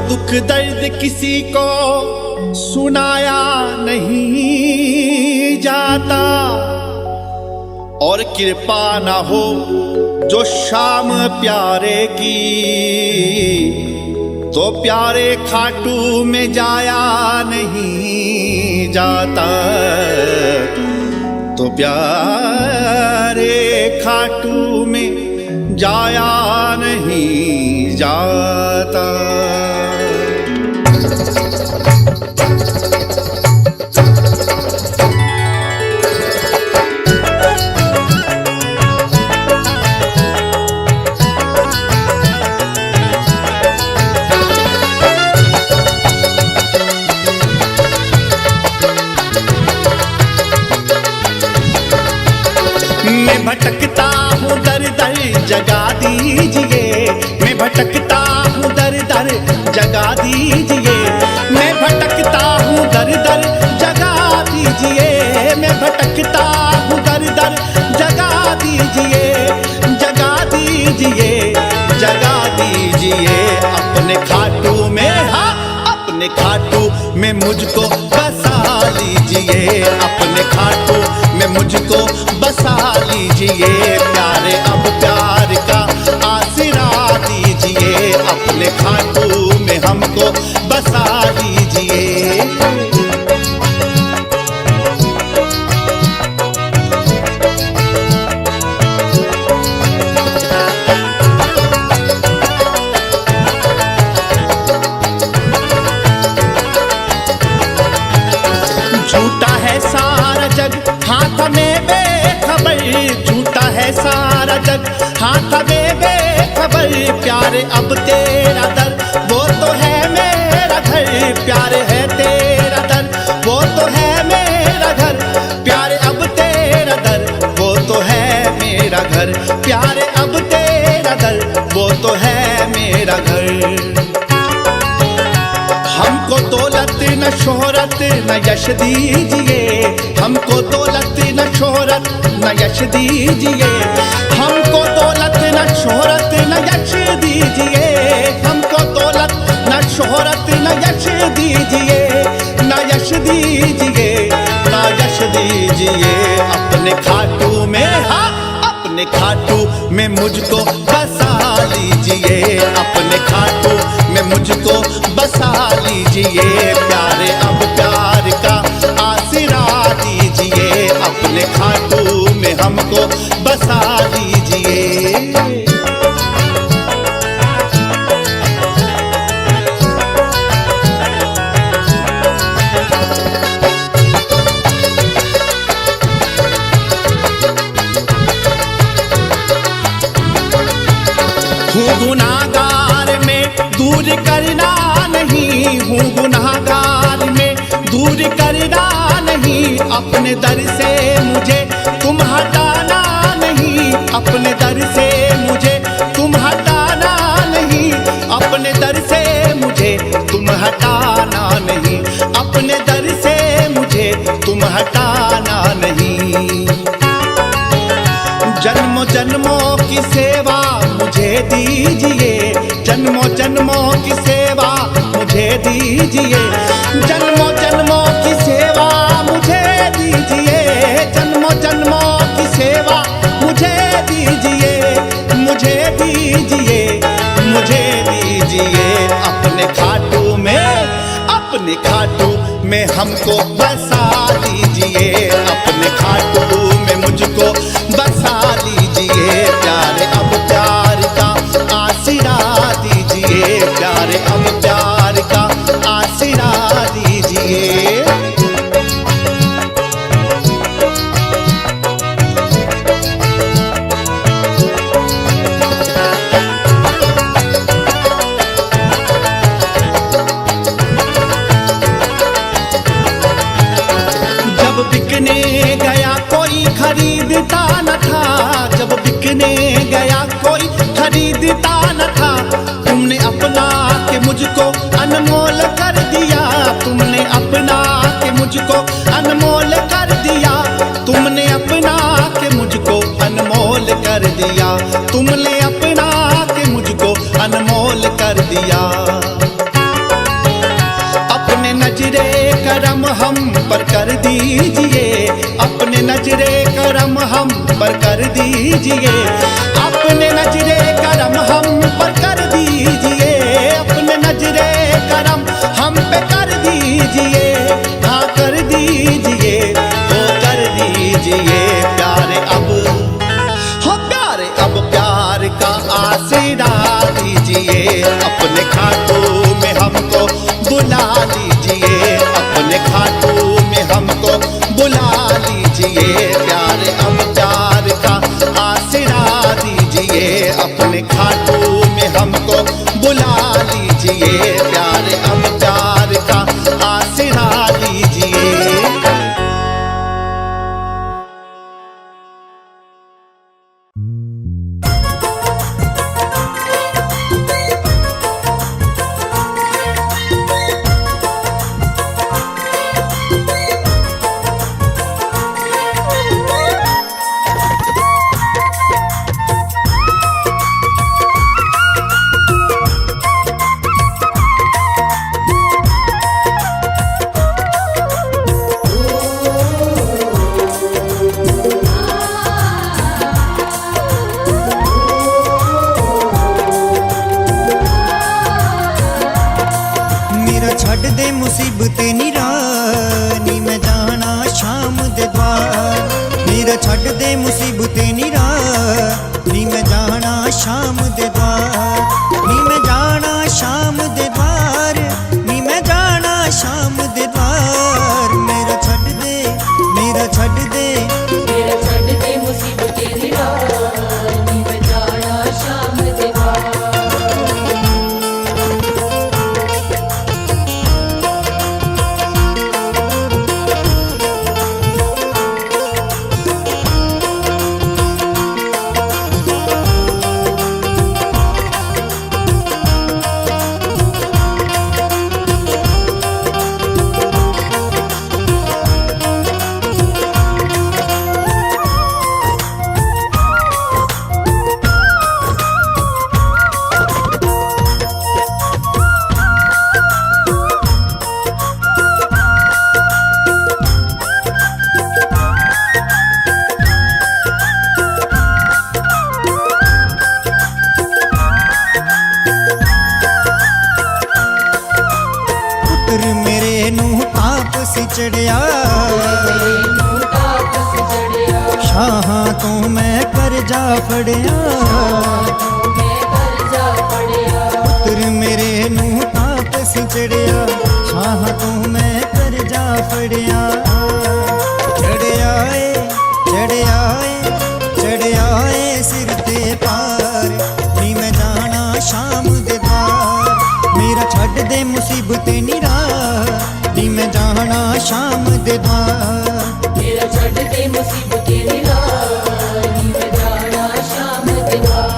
दुख दर्द किसी को सुनाया नहीं जाता, और कृपा ना हो जो शाम प्यारे की, तो प्यारे खाटू में जाया नहीं जाता, तो प्यारे खाटू में जाया नहीं जाता। मैं भटकता हूँ दर दर जगा दीजिए, मैं भटकता हूँ दर दर जगा दीजिए, मैं भटकता हूँ दर दर जगा दीजिए, मैं भटकता हूँ दर दर जगा दीजिए, जगा दीजिए, जगा दीजिए अपने खाटू में, हाँ अपने खाटू में मुझको बसा लीजिए, अपने खाटू में मुझको बसा लीजिए, प्यारे अब प्यार का आसरा दीजिए, अपने खाटू में हमको बसा लीजिए। झूठा है सारा जग हाथ में बेखबर, झूठा है सारा जग हाथ में बेखबर, प्यारे अब तेरा दर वो तो है मेरा घर, प्यारे है तेरा दर वो तो है मेरा घर, प्यारे अब तेरा दर वो तो है मेरा घर, प्यारे अब तेरा दर वो तो है मेरा घर। हमको दौलत न शोहरत न यश दीजिए, हमको दौलत न शोहरत न यश दीजिए, हमको दौलत न शोहरत न यश दीजिए, हमको दौलत न शोहरत न यश दीजिए, न यश दीजिए, न यश दीजिए अपने खाटू में, हाँ अपने खाटू में मुझको बसा लीजिए, अपने खाटू में मुझको बसा लीजिए, प्यारे अब प्यार का आसरा दीजिए, अपने खाटू में हमको बसा लीजिए। हूँ गुनाहगार में दूर करना नहीं, हूँ गुनाहगार में दूर करना नहीं, अपने दर से मुझे तुम हटाना नहीं, अपने दर से मुझे तुम हटाना नहीं, अपने दर से मुझे तुम हटाना नहीं, अपने दर से मुझे तुम हटाना नहीं। जन्मों जन्मों की सेवा मुझे दीजिए, जन्मों जन्मों की सेवा मुझे दीजिए, जन्मों जन्मों की सेवा मुझे दीजिए, जन्मों जन्मों की सेवा मुझे दीजिए, मुझे दीजिए, मुझे दीजिए अपने खाटू में, अपने खाटू में हमको बसा लीजिए, अपने खाटू में मुझको बसा लीजिए, प्यारे अब प्यार का आसरा दीजिए, प्यारे अब प्यार का आसरा दीजिए। जब बिकने गया कोई खरीदता न था, जब बिकने गया कोई खरीदता न था, तुमने अपना के मुझको अनमोल कर दिया, तुमने अपना के मुझको अनमोल कर दिया, तुमने अपना के मुझको अनमोल कर दिया, तुमने अपना के मुझको अनमोल कर दिया। कर दीजिए, अपने नजरे करम हम पर कर दीजिए, अपने नजरे करम हम पर कर दीजिए, अपने नजरे करम हम पे कर दीजिए, हाँ कर दीजिए, वो कर दीजिए प्यारे अब, हो प्यारे अब प्यार का आशीरा दीजिए, अपने खाटू में हमको बुला लीजिए, अपने खाटू में हमको बुला लीजिए, प्यारे अब प्यार का आशीरा दीजिए, अपने खाटू में हमको बुला लीजिए, प्यारे अब प्यार का आशीरा दीजिए। मुसीबतें निरानी मैं जाना शाम दे द्वार, मेरा छड़ दे मुसीबतें निरानी मैं जाना शाम दे द्वार, नी मैं जाना शाम दे द्वार, नी मैं जाना शाम दे द्वार, मेरा छड़ दे, मेरा छड़ दे, मेरा छड़ दे मुसीबतें निरानी मैं जाना शाम दे द्वार। चढ़िया शाहां तो मैं करजा फड़िया, पुत्र मेरे नूं तापस चढ़िया, शाहां तो मैं करजा फड़िया, चढ़िया चढ़िया सिर ते पार, नी मैं जाना शाम दे द्वार, मेरा छड़ दे मुसीबतें निरा, नी मैं जाना शाम दे द्वार, मेरा छड़ दे मुसीबतें निरानी मैं जाना शाम दे द्वार।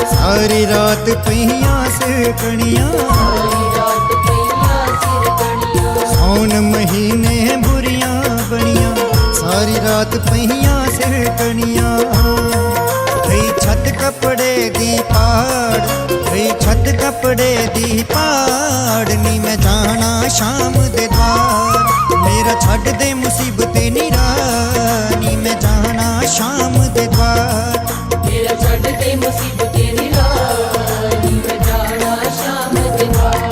सारी रात पहिया सिर कणिया, सौन महीने बुरियां बनिया, सारी रात पहिया सिर कणिया, गई छत कपड़े दी पाड़, गई छत कपड़े दी पाड़, नी मैं जाना शाम दे द्वार, मेरा छड़ दे मुसीबतें निरा, नी मैं जाना शाम दे द्वार, मेरा छड़ दे मुसीबतें निरानी मैं जाना शाम दे द्वार।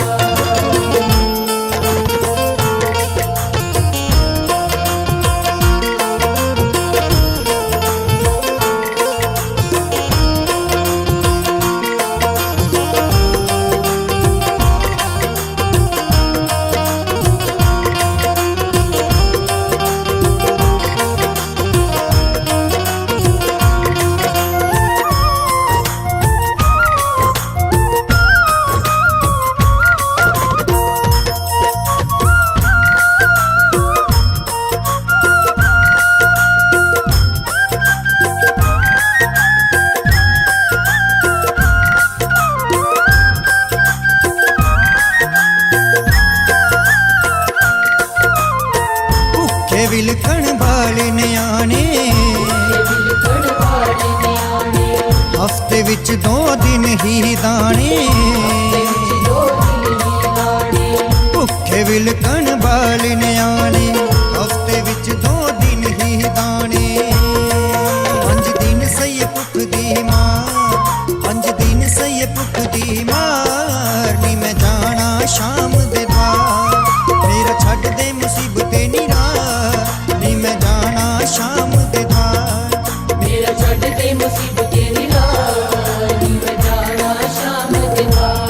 हफ्ते विच 2 दिन ही दाने भुखे विलकण बाल न्याणे हफ्ते विच 2 दिन ही दाने 5 दिन सही भुख दी मार 5 दिन सही भुख दी मार नी मैं जाना शाम दे द्वार मेरा छड्ड दे मुसीबते निरार नी मैं जाना शाम दे द्वार मेरा छड्ड दे मुसीबते निरार नी मैं जाना शाम दे द्वार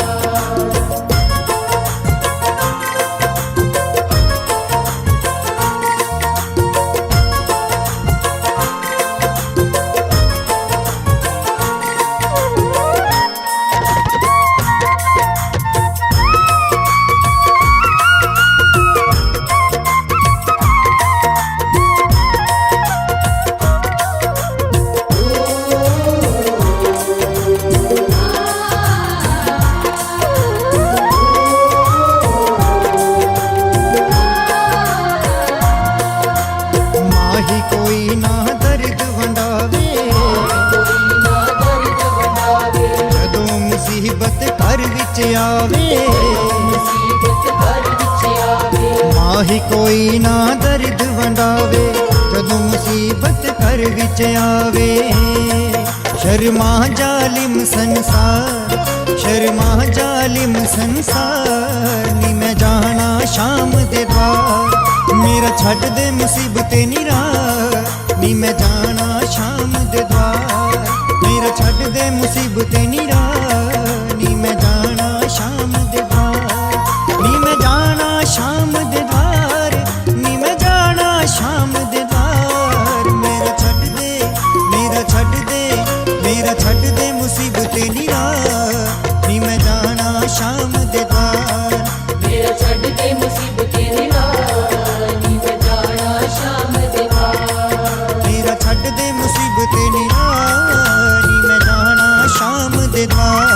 माही कोई ना दर्द वंडावे जदों मुसीबत घर विच आवे माही कोई ना दर्द वंडावे जदों मुसीबत घर विच आवे शर्मा जालिम संसार शर्मा जालिम संसार नी मैं जाना शाम दे द्वार मेरा छड्ड दे मुसीबते निरार नी मैं जाना शाम दे द्वार मेरा छड्ड दे मुसीबते निरार नी मैं जाना शाम दे द्वार नी मैं जाना शाम दे द्वार नी मैं जाना शाम दे द्वार मेरा छड्ड दे मेरा छड्ड दे मेरा छड्ड दे मुसीबते निरार नी मैं जाना शाम दे द्वार मेरा छड्ड दे मुसीबते निरार नी मैं जाना शाम दे द्वार मेरा छड्ड दे मुसीबते निरार नी मैं जाना शाम दे द्वार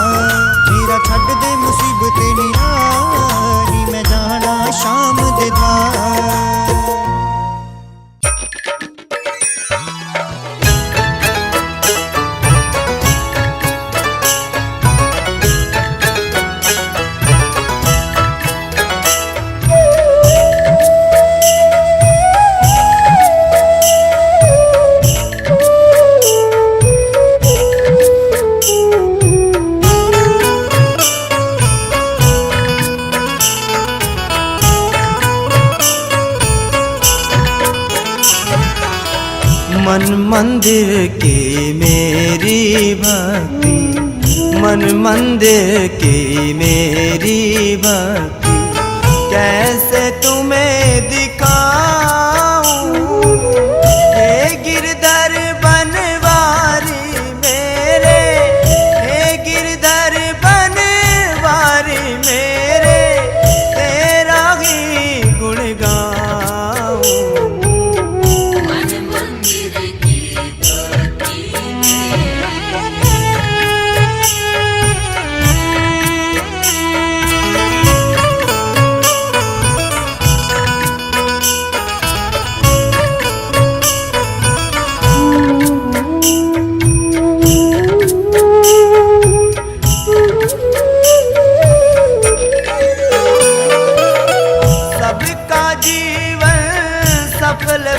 मेरा छड्ड दे मुसीबते निरार नी मैं जाना शाम दे द्वार मन मंदिर की मेरी भक्ति मन मंदिर की मेरी भक्ति कैसे तुम्हें दिखाऊं हे गिरधर बनवारी मेरे हे गिरधर बनवारी मेरे तेरा ही गुण गाऊं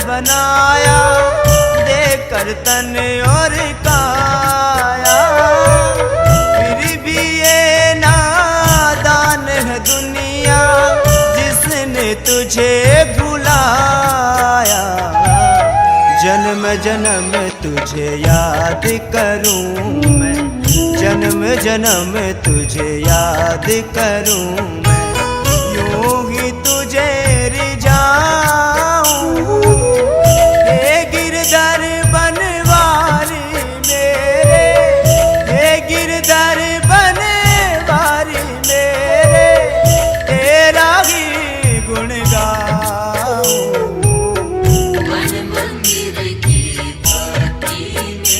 बनाया देकर तन और काया फिर भी ये नादान है दुनिया जिसने तुझे भुलाया जन्म जन्म तुझे याद करूं मैं जन्म जन्म तुझे याद करूं मैं यूं ही तुझे रिझाऊं हे गिरधर बनवारी मेरे हे गिरधर बनवारी मेरे तेरा ही गुण गाऊं मन मंदिर की भक्ति मेरी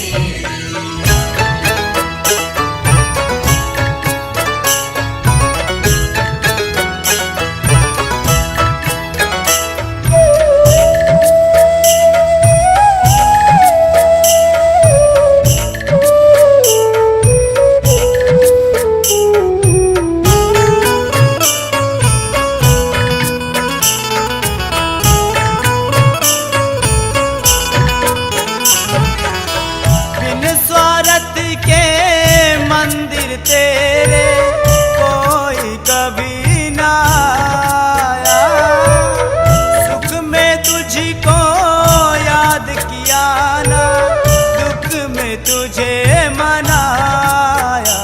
तुझे मनाया।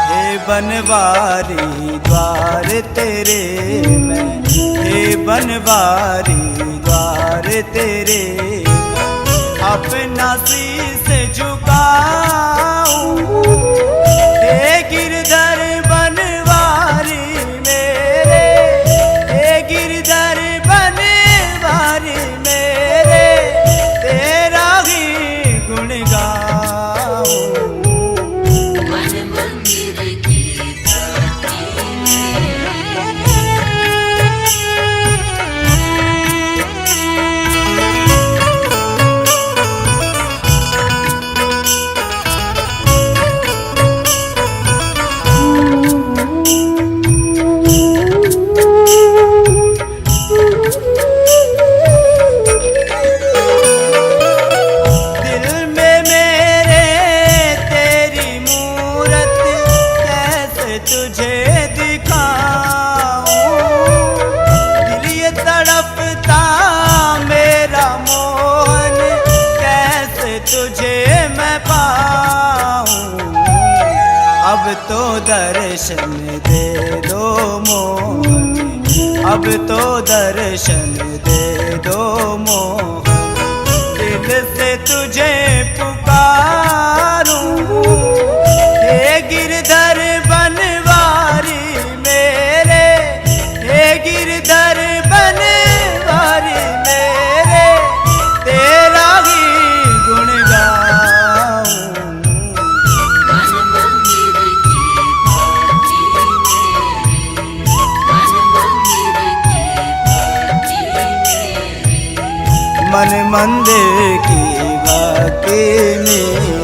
हे बनवारी द्वार तेरे मैं, हे बनवारी द्वार तेरे अपना शीस झुकाऊं। हे गिरधर बनवारी मेरे, हे गिरधर बनवारी मेरे तेरा ही गुण गाऊं। मन मंदिर की दिल में मेरे तेरी मूरत कैसे तुझे दिखाऊं। दिल ये तड़पता मेरा मोहन कैसे तुझे मैं पाऊं। अब तो दर्शन दे दो मोहन, अब तो दर्शन दे दो मोहन। दिल से तुझे पुकारूं। हे गिरधर बनवारी मेरे, हे गिरधर बनवारी मेरे तेरा ही गुण गाऊं। मन मंदिर की घाटी मेरी, मन मंदिर की घाटी मेरी। मन मंदिर की बातें मेरी।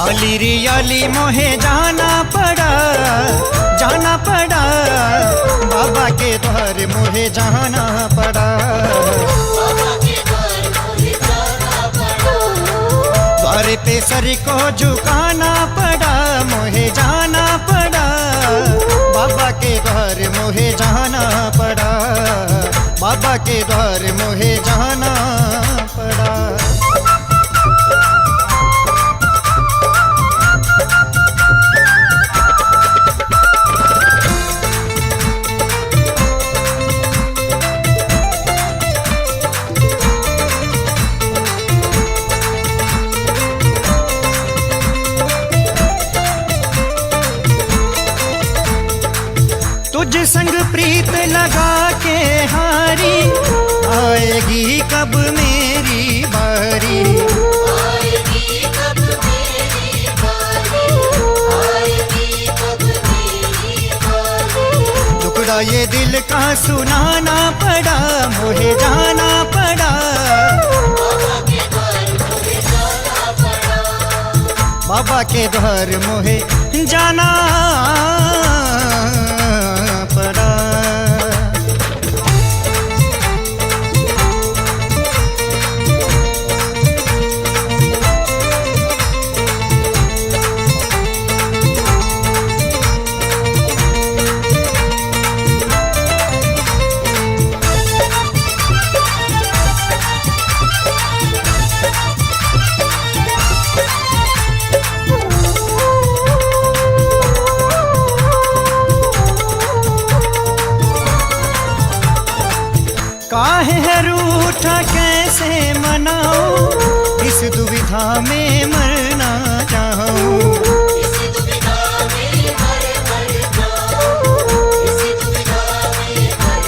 आली रे आली मोहे जाना पड़ा बाबा के द्वार मोहे जाना पड़ा। द्वार पे सर को झुकाना पड़ा मोहे जाना पड़ा, बाबा के द्वार मोहे जाना पड़ा, बाबा के द्वार मोहे जाना पड़ा। तुझ संग प्रीत लगा के हारी, आएगी कब मेरी बारी। आएगी कब मेरी बारी, आएगी कब मेरी बारी। टुकड़ा ये दिल का सुनाना पड़ा मोहे जाना पड़ा, बाबा के द्वार मोहे जाना पड़ा। बाबा के द्वार मोहे जाना पड़ा। काहे है रूठा कैसे मनाऊं, इस दुविधा में मरना चाहूं। इस दुविधा में मर जाऊं, इस दुविधा में मर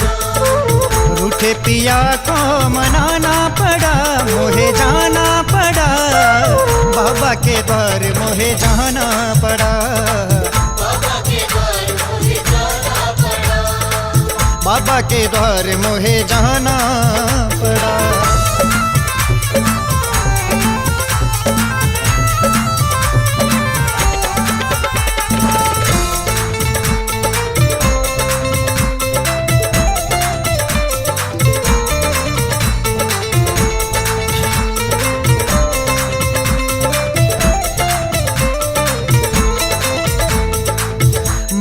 जाऊं। रूठे पिया को मनाना पड़ा मोहे जाना पड़ा, बाबा के द्वार मोहे जाना पड़ा, बाबा के द्वार मोहे जाना पड़ा। बाबा के द्वार मोहे जाना पड़ा।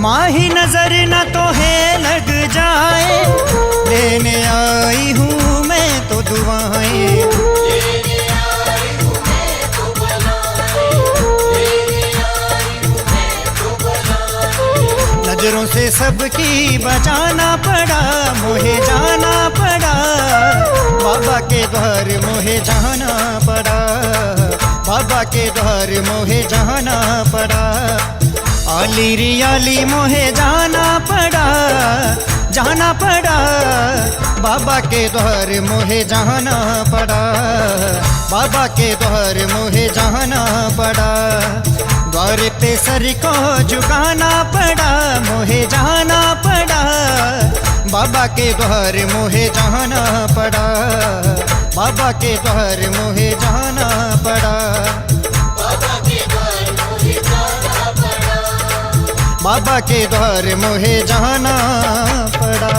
माही नजर न तो है लग जाए, लेने आई हूँ मैं तो दुआएं। लेने आई हूँ मैं तो बुलाए, लेने आई हूँ मैं तो बुलाए। नजरों से सबकी बचाना पड़ा मोहे जाना पड़ा, बाबा के द्वार मोहे जाना पड़ा, बाबा के द्वार मोहे जाना पड़ा। आली री आली मोहे जाना पड़ा बाबा के द्वार मोहे जाना पड़ा, बाबा के द्वार मोहे जाना पड़ा। द्वार पे सर को झुकाना पड़ा मोहे जाना पड़ा, बाबा के द्वार मोहे जाना पड़ा, बाबा के द्वार मोहे जाना पड़ा, बाबा के द्वार मोहे जाना पड़ा। बाबा के द्वार मोहे जाना पड़ा।